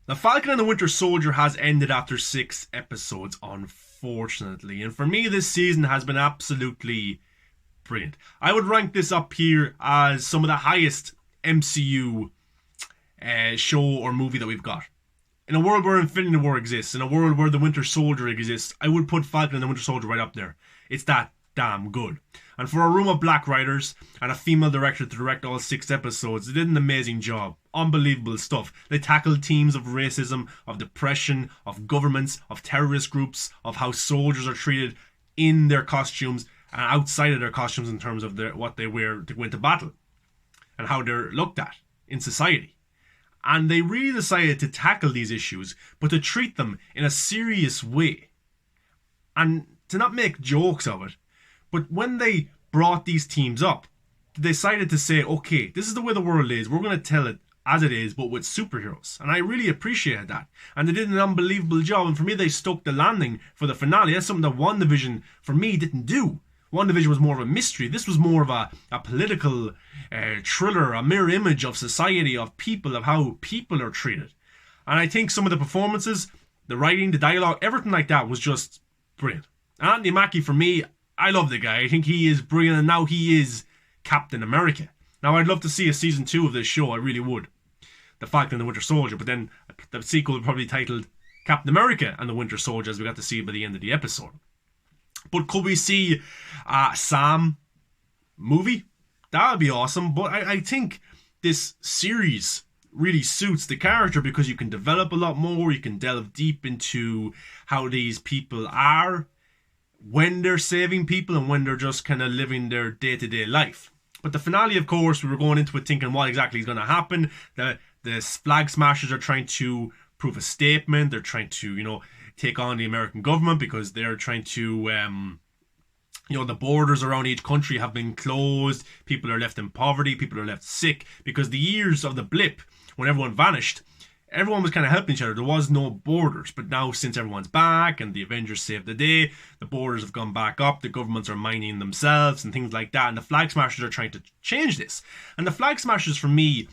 The Falcon and the Winter Soldier has ended after 6 episodes, unfortunately. And for me, this season has been absolutely brilliant. I would rank this up here as some of the highest MCU show or movie that we've got. In a world where Infinity War exists, in a world where the Winter Soldier exists, I would put Falcon and the Winter Soldier right up there. It's that damn good. And for a room of black writers and a female director to direct all 6 episodes, they did an amazing job. Unbelievable stuff. They tackled themes of racism, of depression, of governments, of terrorist groups, of how soldiers are treated in their costumes and outside of their costumes in terms of what they wear to go into battle and how they're looked at in society. And they really decided to tackle these issues, but to treat them in a serious way. And to not make jokes of it. But when they brought these teams up, they decided to say, okay, this is the way the world is. We're going to tell it as it is, but with superheroes. And I really appreciated that. And they did an unbelievable job. And for me, they stuck the landing for the finale. That's something that WandaVision, for me, didn't do. WandaVision was more of a mystery. This was more of a political thriller, a mirror image of society, of people, of how people are treated. And I think some of the performances, the writing, the dialogue, everything like that was just brilliant. Anthony Mackie, for me, I love the guy. I think he is brilliant, and now he is Captain America. Now, I'd love to see a season 2 of this show. I really would. The Falcon and the Winter Soldier. But then the sequel would probably be titled Captain America and the Winter Soldier, as we got to see by the end of the episode. But could we see a Sam movie? That would be awesome. But I think this series really suits the character because you can develop a lot more. You can delve deep into how these people are when they're saving people and when they're just kind of living their day-to-day life. But the finale, of course, we were going into it thinking what exactly is going to happen. The flag smashers are trying to prove a statement. They're trying to, take on the American government because they're trying to, the borders around each country have been closed. People are left in poverty. People are left sick because the years of the blip, when everyone vanished, everyone was kind of helping each other. There was no borders. But now, since everyone's back and the Avengers saved the day, the borders have gone back up. The governments are mining themselves and things like that. And the Flag Smashers are trying to change this. And the Flag Smashers, for me,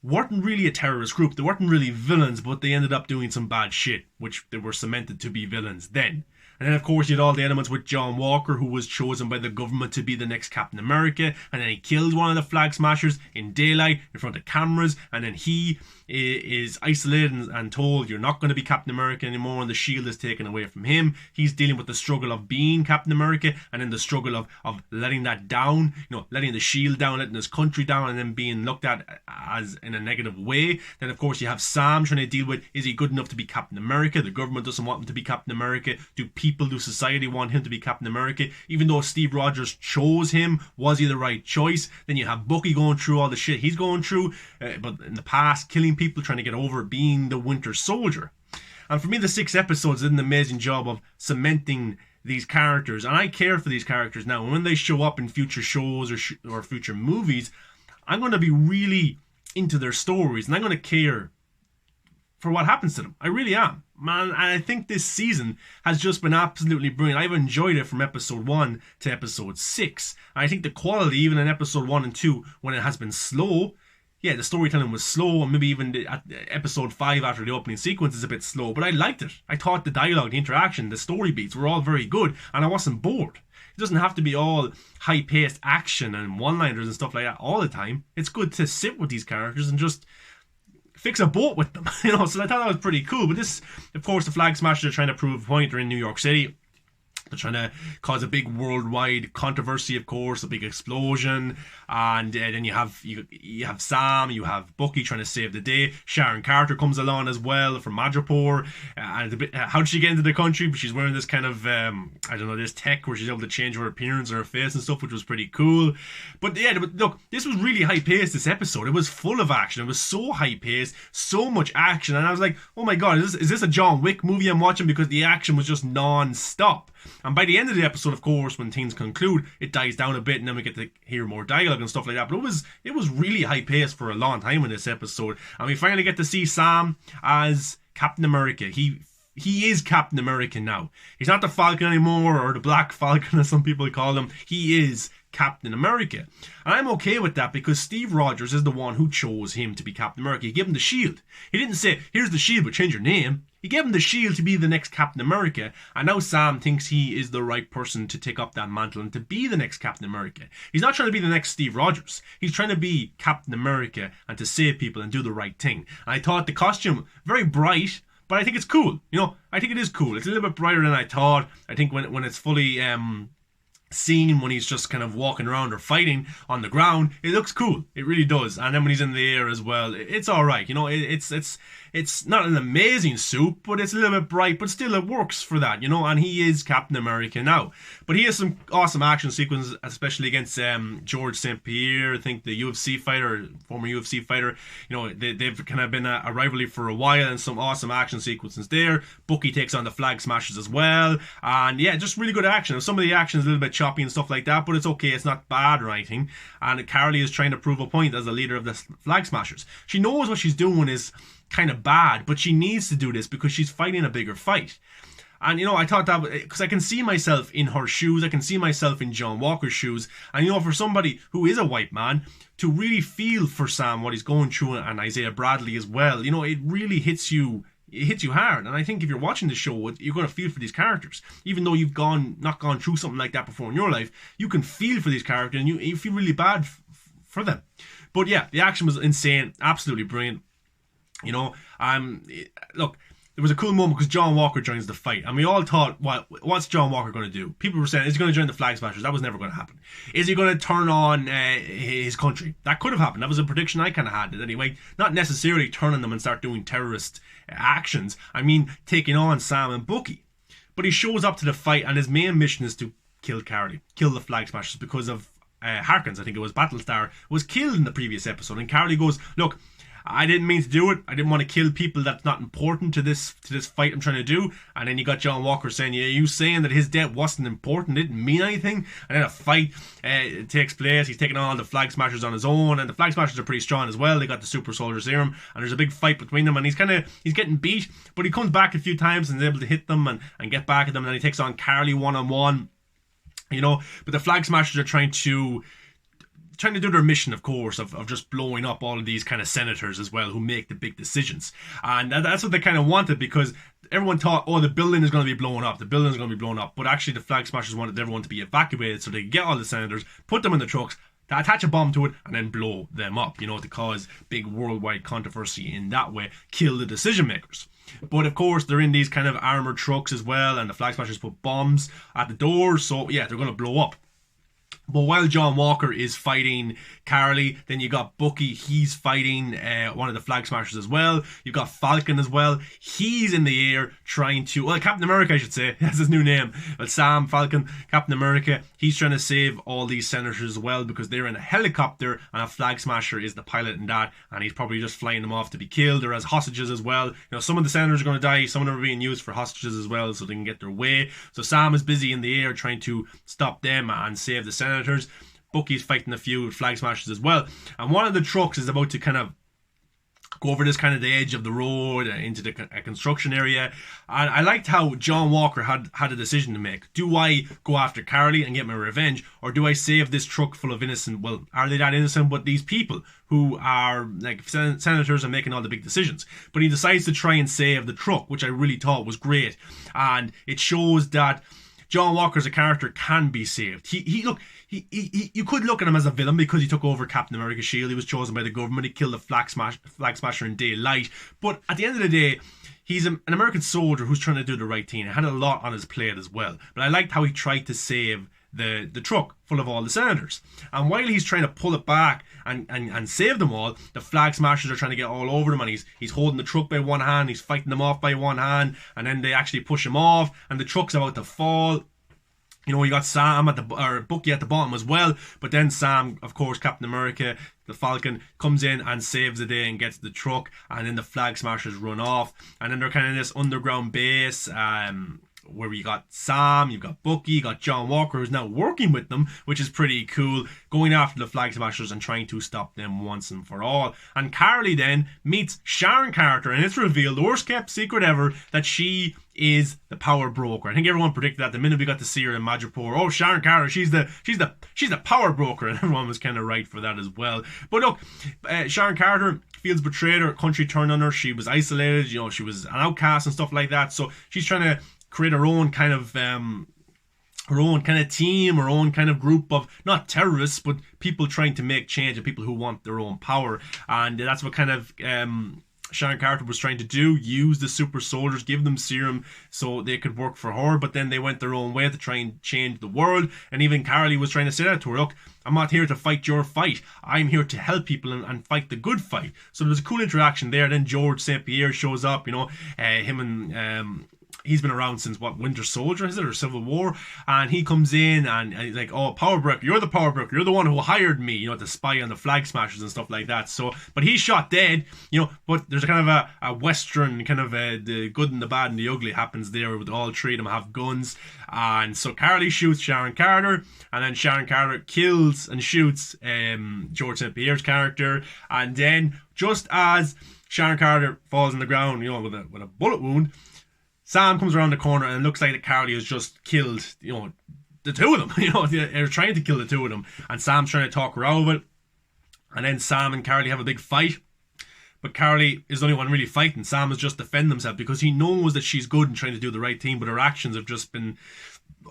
weren't really a terrorist group. They weren't really villains, but they ended up doing some bad shit, which they were cemented to be villains then. And then, of course, you had all the elements with John Walker, who was chosen by the government to be the next Captain America. And then he killed one of the Flag Smashers in daylight in front of cameras. And then he is isolated and told, you're not going to be Captain America anymore. And the shield is taken away from him. He's dealing with the struggle of being Captain America. And then the struggle of letting that down. Letting the shield down, letting his country down. And then being looked at as in a negative way. Then, of course, you have Sam trying to deal with, is he good enough to be Captain America? The government doesn't want him to be Captain America. Do society want him to be Captain America? Even though Steve Rogers chose him, was he the right choice? Then you have Bucky going through all the shit he's going through, but in the past, killing people, trying to get over being the Winter Soldier. And for me, the 6 episodes did an amazing job of cementing these characters, and I care for these characters now. And when they show up in future shows or future movies, I'm going to be really into their stories, and I'm going to care for what happens to them. I really am. Man, and I think this season has just been absolutely brilliant. I've enjoyed it from episode 1 to episode 6. And I think the quality, even in episode 1 and 2, when it has been slow, yeah, the storytelling was slow, and maybe even at episode 5 after the opening sequence is a bit slow, but I liked it. I thought the dialogue, the interaction, the story beats were all very good, and I wasn't bored. It doesn't have to be all high-paced action and one-liners and stuff like that all the time. It's good to sit with these characters and just fix a boat with them, so I thought that was pretty cool. But this, of course, the Flag Smashers are trying to prove a point. They're in New York City. They're trying to cause a big worldwide controversy, of course, a big explosion. And then you have Sam, you have Bucky trying to save the day. Sharon Carter comes along as well from Madripoor. And how did she get into the country? But she's wearing this kind of, this tech where she's able to change her appearance or her face and stuff, which was pretty cool. But yeah, look, this was really high-paced, this episode. It was full of action. It was so high-paced, so much action. And I was like, oh my god, is this a John Wick movie I'm watching? Because the action was just non-stop. And by the end of the episode, of course, when things conclude, it dies down a bit and then we get to hear more dialogue and stuff like that. But it was really high paced for a long time in this episode. And we finally get to see Sam as Captain America. He is Captain America now. He's not the Falcon anymore, or the Black Falcon as some people call him. He is Captain America. And I'm okay with that because Steve Rogers is the one who chose him to be Captain America. He gave him the shield. He didn't say, here's the shield, but change your name. He gave him the shield to be the next Captain America, and now Sam thinks he is the right person to take up that mantle and to be the next Captain America. He's not trying to be the next Steve Rogers. He's trying to be Captain America and to save people and do the right thing. And I thought the costume, very bright, but I think it's cool. I think it is cool. It's a little bit brighter than I thought. I think when it's fully scene, when he's just kind of walking around or fighting on the ground, it looks cool. It really does. And then when he's in the air as well, it's all right. It's not an amazing suit, but it's a little bit bright, but still it works for that, and he is Captain America now. But he has some awesome action sequences, especially against George St. Pierre, I think the UFC fighter, former UFC fighter. They've kind of been a rivalry for a while, and some awesome action sequences there. Bucky takes on the Flag Smashers as well, and yeah, just really good action. Some of the action is a little bit choppy and stuff like that, but it's okay. It's not bad or anything. And Carly is trying to prove a point as the leader of the Flag Smashers. She knows what she's doing is kind of bad, but she needs to do this because she's fighting a bigger fight. And I thought that, because I can see myself in her shoes, I can see myself in John Walker's shoes, and for somebody who is a white man to really feel for Sam what he's going through, and Isaiah Bradley as well, it really hits you. It hits you hard, and I think if you're watching the show, you're going to feel for these characters. Even though you've not gone through something like that before in your life, you can feel for these characters, and you feel really bad for them. But yeah, the action was insane, absolutely brilliant. Look, there was a cool moment because John Walker joins the fight, and we all thought, what's John Walker going to do? People were saying, is he going to join the Flag Smashers? That was never going to happen. Is he going to turn on his country? That could have happened. That was a prediction I kind of had anyway. Not necessarily turning them and start doing terrorist actions. I mean, taking on Sam and Bucky. But he shows up to the fight, and his main mission is to kill Carly, kill the Flag Smashers, because of Harkins. I think it was Battlestar was killed in the previous episode, and Carly goes, look, I didn't mean to do it. I didn't want to kill people that's not important to this fight I'm trying to do. And then you got John Walker saying, yeah, you saying that his death wasn't important, didn't mean anything. And then a fight takes place. He's taking on all the Flag Smashers on his own, and the Flag Smashers are pretty strong as well. They got the Super Soldier Serum, and there's a big fight between them, and he's getting beat, but he comes back a few times and is able to hit them and get back at them, and then he takes on Carly one-on-one. But the Flag Smashers are trying to do their mission, of course, of just blowing up all of these kind of senators as well who make the big decisions. And that's what they kind of wanted, because everyone thought, the building is going to be blown up. The building is going to be blown up. But actually, the Flag Smashers wanted everyone to be evacuated so they could get all the senators, put them in the trucks, attach a bomb to it, and then blow them up, to cause big worldwide controversy in that way, kill the decision makers. But of course, they're in these kind of armored trucks as well, and the Flag Smashers put bombs at the doors, so yeah, they're going to blow up. But while John Walker is fighting Carly, then you got Bucky, he's fighting one of the Flag Smashers as well. You've got Falcon as well. He's in the air trying to, Captain America I should say, that's his new name. But Sam, Falcon, Captain America, he's trying to save all these senators as well, because they're in a helicopter and a Flag Smasher is the pilot in that, and he's probably just flying them off to be killed. They're as hostages as well. Some of the senators are going to die, some of them are being used for hostages as well so they can get their way. So Sam is busy in the air trying to stop them and save the senators. Bucky's fighting a few Flag Smashers as well, and one of the trucks is about to kind of go over this kind of the edge of the road into the construction area. And I liked how John Walker had a decision to make. Do I go after Carly and get my revenge, or do I save this truck full of innocent, well, are they that innocent, but these people who are like senators and making all the big decisions? But he decides to try and save the truck, which I really thought was great, and it shows that John Walker as a character can be saved. You could look at him as a villain because he took over Captain America's shield. He was chosen by the government. He killed the Flag Smasher in daylight. But at the end of the day, he's an American soldier who's trying to do the right thing. He had a lot on his plate as well. But I liked how he tried to save the truck full of all the senators. And while he's trying to pull it back and save them all, the Flag Smashers are trying to get all over him, and he's holding the truck by one hand, he's fighting them off by one hand, and then they actually push him off, and the truck's about to fall. You got Sam Bucky at the bottom as well, but then Sam, of course, Captain America, the Falcon, comes in and saves the day and gets the truck, and then the Flag Smashers run off, and then they're kind of in this underground base, where you got Sam, you've got Bucky, you got John Walker, who's now working with them, which is pretty cool, going after the Flag Smashers and trying to stop them once and for all. And Carly then meets Sharon Carter, and it's revealed, the worst kept secret ever, that she is the power broker. I think everyone predicted that the minute we got to see her in Madripoor. Oh, Sharon Carter, she's the power broker, and everyone was kind of right for that as well. But look, Sharon Carter feels betrayed. Her country turned on her. She was isolated. She was an outcast and stuff like that. So she's trying to create her own kind of team, her own kind of group of, not terrorists, but people trying to make change and people who want their own power. And that's what kind of Sharon Carter was trying to do, use the super soldiers, give them serum so they could work for her, but then they went their own way to try and change the world. And even Carly was trying to say that to her, look, I'm not here to fight your fight, I'm here to help people and fight the good fight. So there's a cool interaction there. Then George St. Pierre shows up, him and he's been around since Winter Soldier, is it, or Civil War? And he comes in and he's like, oh, power broker, you're the power broker, you're the one who hired me, to spy on the Flag Smashers and stuff like that. So, but he's shot dead, but there's a kind of a Western kind of the good and the bad and the ugly happens there, with all three of them have guns. And so Carly shoots Sharon Carter, and then Sharon Carter kills and shoots George St. Pierre's character. And then just as Sharon Carter falls on the ground, with a bullet wound, Sam comes around the corner and it looks like that Carly has just killed, the two of them. They're trying to kill the two of them. And Sam's trying to talk her out of it. And then Sam and Carly have a big fight. But Carly is the only one really fighting. Sam has just defended himself because he knows that she's good and trying to do the right thing. But her actions have just been...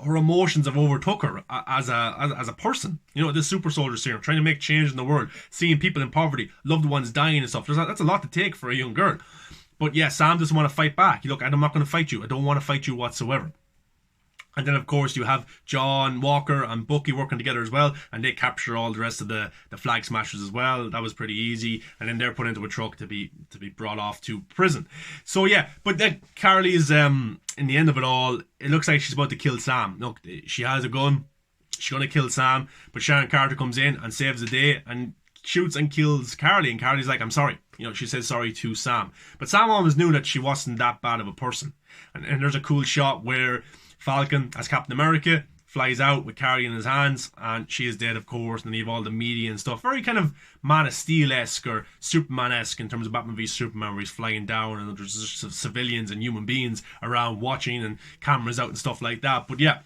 her emotions have overtook her as a person. This super soldier serum, trying to make change in the world, seeing people in poverty, loved ones dying and stuff. That's a lot to take for a young girl. But yeah, Sam doesn't want to fight back. Look, I'm not going to fight you. I don't want to fight you whatsoever. And then, of course, you have John Walker and Bucky working together as well, and they capture all the rest of the Flag Smashers as well. That was pretty easy. And then they're put into a truck to be brought off to prison. So yeah, but then Carly is in the end of it all, it looks like she's about to kill Sam. Look, she has a gun. She's going to kill Sam, but Sharon Carter comes in and saves the day and shoots and kills Carly, and Carly's like, I'm sorry. She says sorry to Sam. But Sam always knew that she wasn't that bad of a person. And there's a cool shot where Falcon, as Captain America, flies out with Carly in his hands, and she is dead, of course, and you have all the media and stuff. Very kind of Man of Steel-esque or Superman-esque in terms of Batman v Superman, where he's flying down and there's just civilians and human beings around watching and cameras out and stuff like that. But yeah,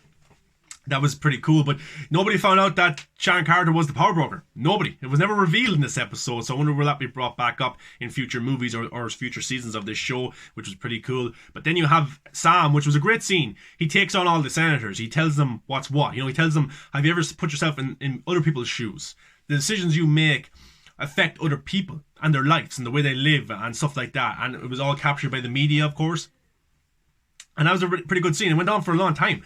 that was pretty cool, but nobody found out that Sharon Carter was the power broker. Nobody. It was never revealed in this episode, so I wonder will that be brought back up in future movies or future seasons of this show, which was pretty cool. But then you have Sam, which was a great scene. He takes on all the senators. He tells them what's what. He tells them, have you ever put yourself in other people's shoes? The decisions you make affect other people and their lives and the way they live and stuff like that. And it was all captured by the media, of course. And that was a pretty good scene. It went on for a long time.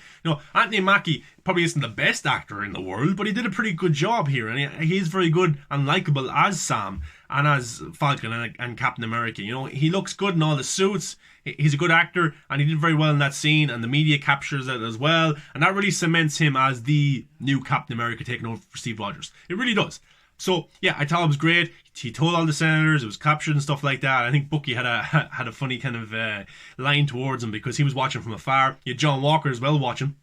Anthony Mackie probably isn't the best actor in the world, but he did a pretty good job here. And he's very good and likeable as Sam and as Falcon and Captain America. He looks good in all the suits. He's a good actor, and he did very well in that scene, and the media captures it as well. And that really cements him as the new Captain America taking over for Steve Rogers. It really does. So, yeah, I thought it was great. He told all the senators, it was captured and stuff like that. I think Bucky had a funny kind of line towards him because he was watching from afar. You had John Walker as well watching.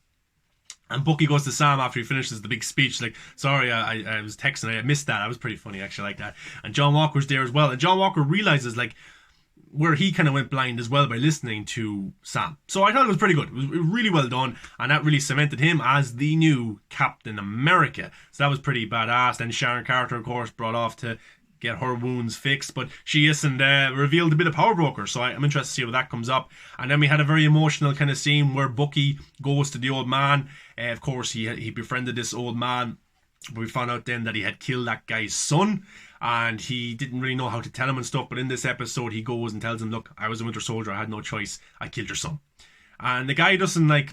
And Bucky goes to Sam after he finishes the big speech, like, sorry, I was texting, I missed that. That was pretty funny, actually, like that. And John Walker's there as well. And John Walker realizes, like, where he kind of went blind as well by listening to Sam. So I thought it was pretty good. It was really well done, and that really cemented him as the new Captain America. So that was pretty badass. Then Sharon Carter, of course, brought off to get her wounds fixed, but she isn't revealed to be the power broker, so I'm interested to see how that comes up. And then we had a very emotional kind of scene where Bucky goes to the old man. Of course, he befriended this old man, but we found out then that he had killed that guy's son, and he didn't really know how to tell him and stuff. But in this episode, he goes and tells him, look, I was a Winter Soldier, I had no choice, I killed your son. And the guy didn't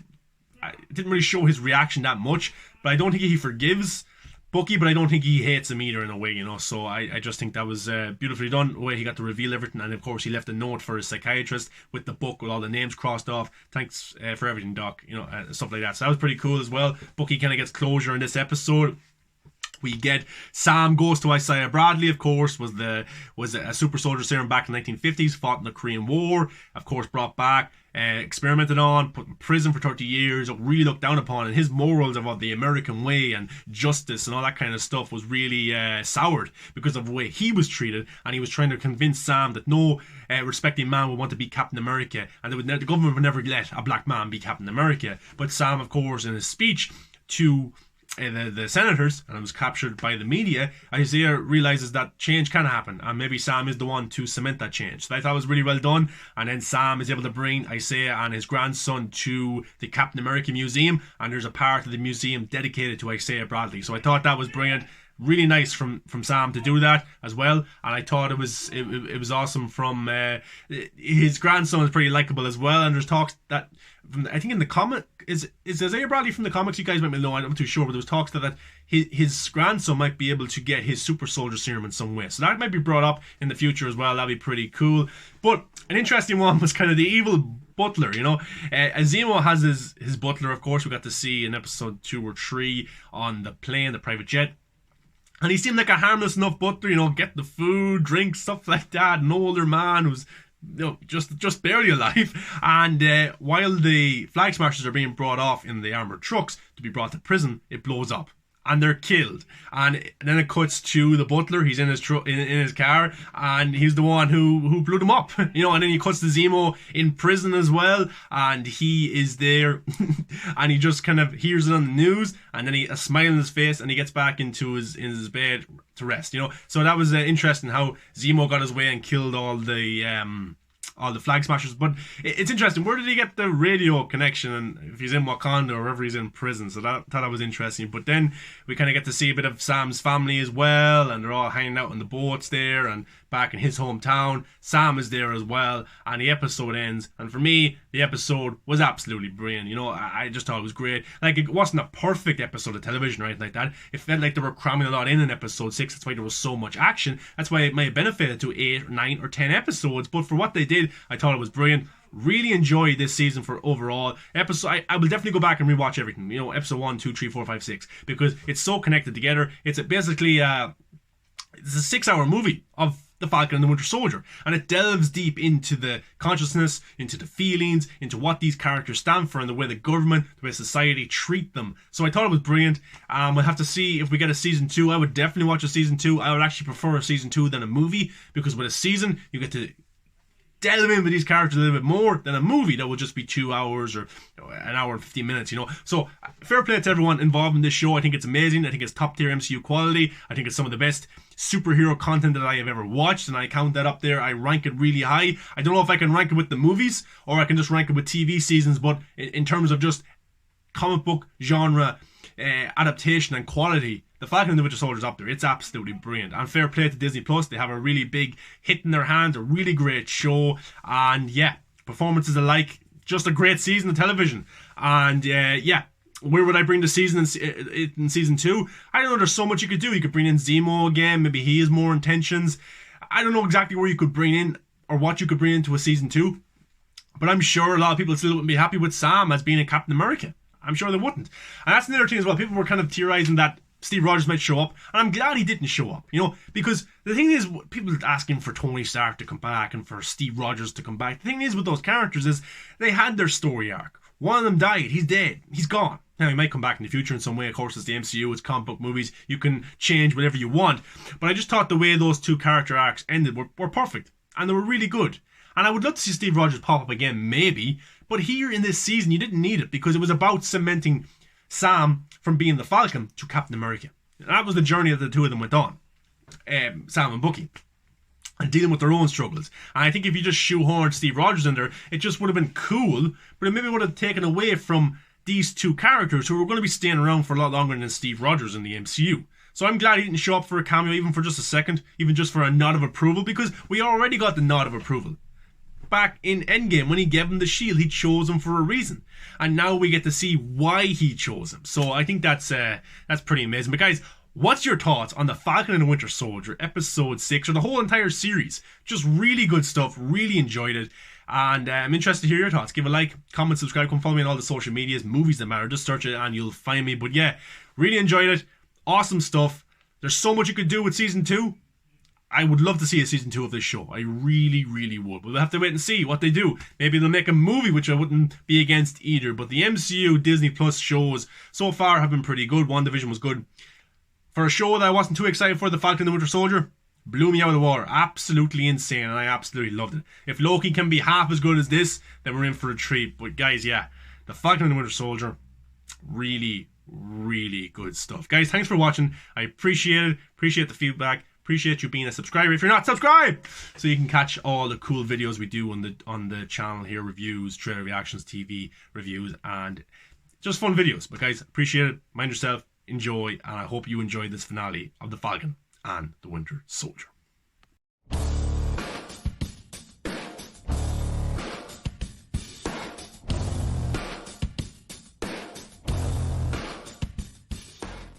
really show his reaction that much, but I don't think he forgives Bucky, but I don't think he hates him either in a way, So I just think that was beautifully done, the way he got to reveal everything. And of course, he left a note for his psychiatrist with the book with all the names crossed off. Thanks for everything, Doc, stuff like that. So that was pretty cool as well. Bucky kind of gets closure in this episode. We get Sam goes to Isaiah Bradley, of course, was a super soldier serum back in the 1950s, fought in the Korean War, of course, brought back, experimented on, put in prison for 30 years, really looked down upon, and his morals about the American way and justice and all that kind of stuff was really soured because of the way he was treated, and he was trying to convince Sam that no respecting man would want to be Captain America, and the government would never let a black man be Captain America. But Sam, of course, in his speech to the senators, and it was captured by the media, Isaiah realizes that change can happen, and maybe Sam is the one to cement that change. So I thought it was really well done. And then Sam is able to bring Isaiah and his grandson to the Captain America Museum, and there's a part of the museum dedicated to Isaiah Bradley. So I thought that was brilliant. Really nice from Sam to do that as well, and I thought it was awesome from his grandson is pretty likable as well. And there's talks that I think in the comic is Isaiah Bradley from the comics. You guys might know, I'm not too sure, but there was talks that his grandson might be able to get his super soldier serum in some way, so that might be brought up in the future as well. That'd be pretty cool. But an interesting one was kind of the evil butler, Zemo has his butler, of course. We got to see in episode 2 or 3 on the plane, the private jet. And he seemed like a harmless enough butler, get the food, drink, stuff like that. An older man who's just barely alive. And while the flag smashers are being brought off in the armoured trucks to be brought to prison, it blows up. And they're killed. And then it cuts to the butler. He's in his in his car, and he's the one who blew them up. And then he cuts to Zemo in prison as well, and he is there, and he just kind of hears it on the news, and then a smile on his face, and he gets back into his bed to rest. So that was interesting how Zemo got his way and killed all the flag smashers. But it's interesting, where did he get the radio connection, and if he's in Wakanda or wherever he's in prison? So thought that was interesting. But then we kind of get to see a bit of Sam's family as well, and they're all hanging out on the boats there and back in his hometown. Sam is there as well, and the episode ends, and for me the episode was absolutely brilliant. I just thought it was great. Like, it wasn't a perfect episode of television or anything like that. It felt like they were cramming a lot in episode 6. That's why there was so much action. That's why it may have benefited to 8 or 9 or 10 episodes, but for what they did, I thought it was brilliant. Really enjoyed this season for overall episode. I will definitely go back and rewatch everything, episode 1, 2, 3, 4, 5, 6, because it's so connected together. It's basically it's a 6-hour movie of the Falcon and the Winter Soldier, and it delves deep into the consciousness, into the feelings, into what these characters stand for, and the way the government, the way society treat them. So I thought it was brilliant. We'll have to see if we get a season 2. I would definitely watch a season 2. I would actually prefer a season 2 than a movie, because with a season you get to delve in with these characters a little bit more than a movie that will just be 2 hours or an hour and 15 minutes, So fair play to everyone involved in this show. I think it's amazing. I think it's top tier MCU quality. I think it's some of the best superhero content that I have ever watched, and I count that up there. I rank it really high. I don't know if I can rank it with the movies or I can just rank it with TV seasons, but in terms of just comic book genre adaptation and quality, the Falcon and the Winter Soldier is up there. It's absolutely brilliant. And fair play to Disney Plus. They have a really big hit in their hands, a really great show, and performances alike. Just a great season of television. And where would I bring the season in season 2? I don't know. There's so much you could do. You could bring in Zemo again. Maybe he has more intentions. I don't know exactly where you could bring in or what you could bring into a season 2. But I'm sure a lot of people still wouldn't be happy with Sam as being a Captain America. I'm sure they wouldn't. And that's another thing as well. People were kind of theorizing that Steve Rogers might show up, and I'm glad he didn't show up, because the thing is, people asking for Tony Stark to come back and for Steve Rogers to come back. The thing is with those characters is they had their story arc. One of them died. He's dead. He's gone. Now, he might come back in the future in some way. Of course, it's the MCU. It's comic book movies. You can change whatever you want. But I just thought the way those 2 character arcs ended were perfect, and they were really good. And I would love to see Steve Rogers pop up again, maybe. But here in this season, you didn't need it, because it was about cementing Sam from being the Falcon to Captain America. And that was the journey that the 2 of them went on, Sam and Bucky, and dealing with their own struggles. And I think if you just shoehorned Steve Rogers in there, it just would have been cool, but it maybe would have taken away from these 2 characters who were going to be staying around for a lot longer than Steve Rogers in the MCU. So I'm glad he didn't show up for a cameo, even for just a second, even just for a nod of approval, because we already got the nod of approval. Back in Endgame, when he gave him the shield, he chose him for a reason, and now we get to see why he chose him. So I think that's pretty amazing. But guys, what's your thoughts on the Falcon and the Winter Soldier episode 6, or the whole entire series? Just really good stuff. Really enjoyed it, and I'm interested to hear your thoughts. Give a like, comment, subscribe, come follow me on all the social medias. Movies That Matter, just search it and you'll find me. But really enjoyed it. Awesome stuff. There's so much you could do with season 2. I would love to see a season 2 of this show. I really, really would. But we'll have to wait and see what they do. Maybe they'll make a movie, which I wouldn't be against either. But the MCU Disney Plus shows so far have been pretty good. WandaVision was good. For a show that I wasn't too excited for, The Falcon and the Winter Soldier, blew me out of the water. Absolutely insane, and I absolutely loved it. If Loki can be half as good as this, then we're in for a treat. But guys, yeah, The Falcon and the Winter Soldier, really, really good stuff. Guys, thanks for watching. I appreciate it. Appreciate the feedback. Appreciate you being a subscriber. If you're not, subscribe so you can catch all the cool videos we do on the channel here. Reviews, trailer reactions, TV reviews, and just fun videos. But guys, appreciate it. Mind yourself. Enjoy. And I hope you enjoyed this finale of The Falcon and the Winter Soldier.